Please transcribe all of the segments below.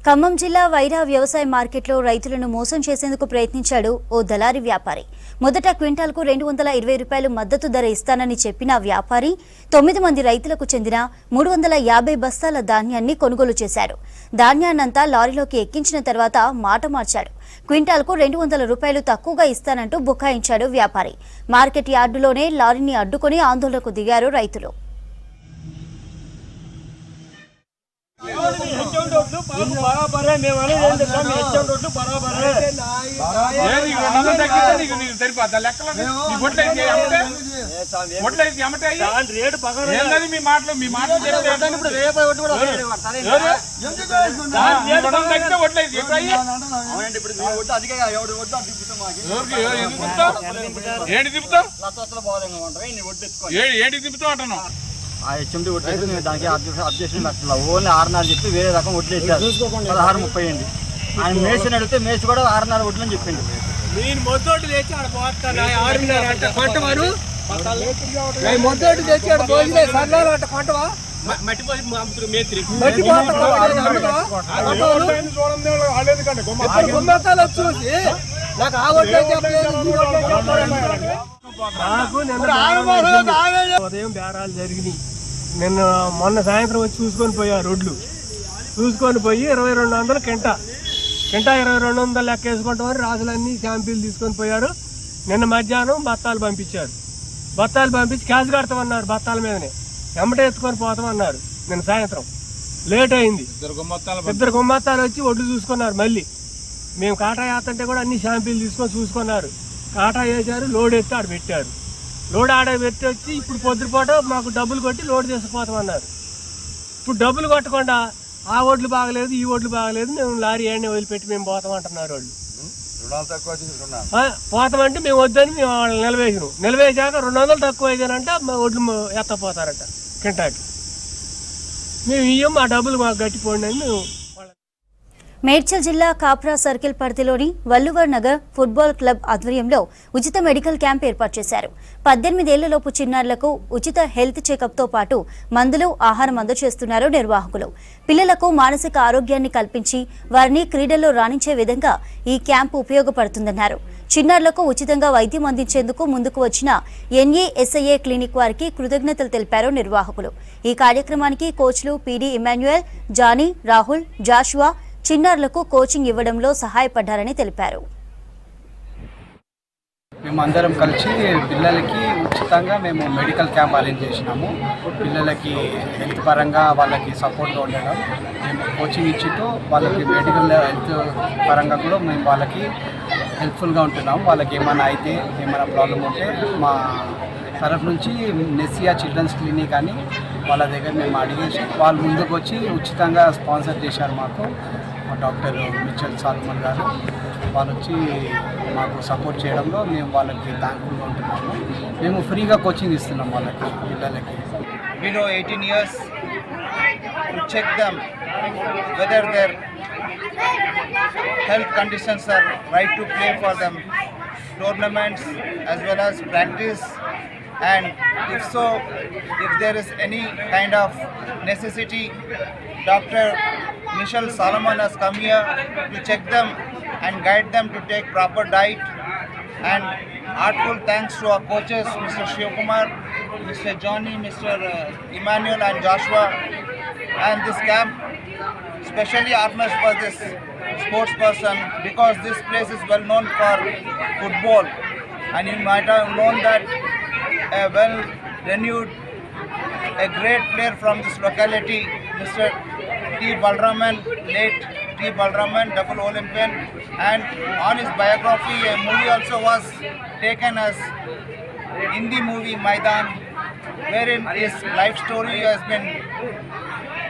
ఖమ్మం జిల్లా వైరా వ్యవసాయ మార్కెట్లో రైతులను మోసం చేసేందుకు ప్రయత్నించాడు ఓ దళారీ వ్యాపారి. మొదట క్వింటాల్కు 220 రూపాయలు మద్దతు ధర ఇస్తానని చెప్పిన వ్యాపారి 9 మంది రైతులకు చెందిన 350 బస్తాల ధాన్యాన్ని కొనుగోలు చేశాడు. ధాన్యాన్నంతా లారీలోకి ఎక్కించిన తర్వాత మాట మార్చాడు. క్వింటాల్కు 200 రూపాయలు తక్కువగా ఇస్తానంటూ బుకాయించాడు వ్యాపారి. మార్కెట్ యార్డులోనే లారీని అడ్డుకొని ఆందోళనకు దిగారు రైతులు. ఆ హెచ్ఎండి కొట్టేసి నేను దానికి అబ్జెక్షన్ పెట్టాల ఓన్లీ 6.5 చెప్పి వేరే రకం వడ్లేసారు 16.30 అండి. ఆయన మేసిన అడిగితే మేసి కూడా 6.5 వడ్లు అని చెప్పింది. నేను మొద్దోటి తెచ్చి ఆడ పోతాను 6.5 అంటే కొంటవారు మొద్దోటి తెచ్చి ఆడ పోయి సన్నాలు అంటే కొంటవా చూసి నాకు ఆ ఉదయం బేరాలు జరిగినాయి. నిన్న మొన్న సాయంత్రం వచ్చి చూసుకొని పోయా రోడ్లు చూసుకొని పోయి 2200 కింటా 2200 లెక్క వేసుకుంటామని రాజులన్నీ శాంపిల్ తీసుకొని పోయారు. నిన్న మధ్యాహ్నం బత్తాలు పంపించారు. బత్తాలు పంపించి క్యాష్ కడతామన్నారు. బత్తాల మీదనే ఎమ్మటే ఎత్తుకొని పోతామన్నారు. నిన్న సాయంత్రం లేట్ అయింది. 2 గుమ్మత్తాలు వచ్చి ఒడ్లు చూసుకున్నారు. మళ్ళీ మేము కాటా వేస్తుంటే కూడా అన్ని శాంపిల్ తీసుకొని చూసుకున్నారు. కాటా వేసారు, లోడ్ ఎత్తి ఆడ పెట్టారు. లోడ్ ఆడ పెట్టి వచ్చి ఇప్పుడు పొద్దుపూట మాకు డబ్బులు కొట్టి లోడ్ తీసుకుపోతామన్నారు. ఇప్పుడు డబ్బులు కొట్టకుండా ఆ ఓట్లు బాగలేదు, ఈ ఓట్లు బాగలేదు, మేము లారీ ఏడనే వదిలిపెట్టి మేము పోతామంటున్నారు వాళ్ళు. పోతామంటే మేము వద్దని మేము వాళ్ళని నిలవేసినాం. నిలవేసాక 200 తక్కువ అయితేనంట మా ఒడ్లు ఎత్తపోతారంట కింటాకి. మేము ఇయ్యం, మా డబ్బులు మాకు గట్టిపోండి అని మేము. మేడ్చల్ జిల్లా కాప్రా సర్కిల్ పరిధిలోని వల్లువర్ నగర్ ఫుట్బాల్ క్లబ్ ఆధ్వర్యంలో ఉచిత మెడికల్ క్యాంప్ ఏర్పాటు చేశారు. 18 ఏళ్లలోపు చిన్నారులకు ఉచిత హెల్త్ చెకప్తో పాటు మందులు, ఆహారం అందజేస్తున్నారు నిర్వాహకులు. పిల్లలకు మానసిక ఆరోగ్యాన్ని కల్పించి వారిని క్రీడల్లో రాణించే విధంగా ఈ క్యాంపు ఉపయోగపడుతుందన్నారు. చిన్నారులకు ఉచితంగా వైద్యం అందించేందుకు ముందుకు వచ్చిన NASIA క్లినిక్ వారికి కృతజ్ఞతలు తెలిపారు నిర్వాహకులు. ఈ కార్యక్రమానికి కోచ్లు పీడీ ఇమాన్యుయల్, జానీ, రాహుల్, జాషువా చిన్నారులకు కోచింగ్ ఇవ్వడంలో సహాయపడ్డారని తెలిపారు. మేమందరం కలిసి పిల్లలకి ఉచితంగా మేము మెడికల్ క్యాంప్ అరేంజ్ చేసినాము. పిల్లలకి హెల్త్ పరంగా వాళ్ళకి సపోర్ట్గా ఉండడం, మేము కోచింగ్ ఇచ్చితో వాళ్ళకి మెడికల్ హెల్త్ పరంగా కూడా మేము వాళ్ళకి హెల్ప్ఫుల్గా ఉంటున్నాము. వాళ్ళకి ఏమైనా అయితే ఏమైనా ప్రాబ్లం ఉంటే మా తరఫు నుంచి నెసియా చిల్డ్రన్స్ క్లినిక్ అని వాళ్ళ దగ్గర మేము అడిగేసి వాళ్ళు ముందుకు వచ్చి ఉచితంగా స్పాన్సర్ చేశారు మాకు. మా డాక్టర్ మిచెల్ సాల్మన్ గారు వాళ్ళు వచ్చి మాకు సపోర్ట్ చేయడంలో మేము వాళ్ళకి థ్యాంక్ఫుల్గా ఉంటున్నాము. మేము ఫ్రీగా కోచింగ్ ఇస్తున్నాం వాళ్ళకి పిల్లలకి. Below 18 years to check them whether their health conditions are right to play for them tournaments as well as practice, and if so, if there is any kind of necessity, Dr. Michelle Solomon has come here to check them and guide them to take proper diet. And heartful thanks to our coaches, Mr. Shivakumar, Mr. Johnny, Mr. Emmanuel and Joshua. And this camp specially organized for this sports person because this place is well known for football. And you might have known that a well-renewed, a great player from this locality, Mr. T. Balraman, late T. Balraman, double Olympian, and on his biography, a movie also was taken as Hindi movie Maidan, wherein his life story has been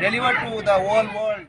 delivered to the whole world.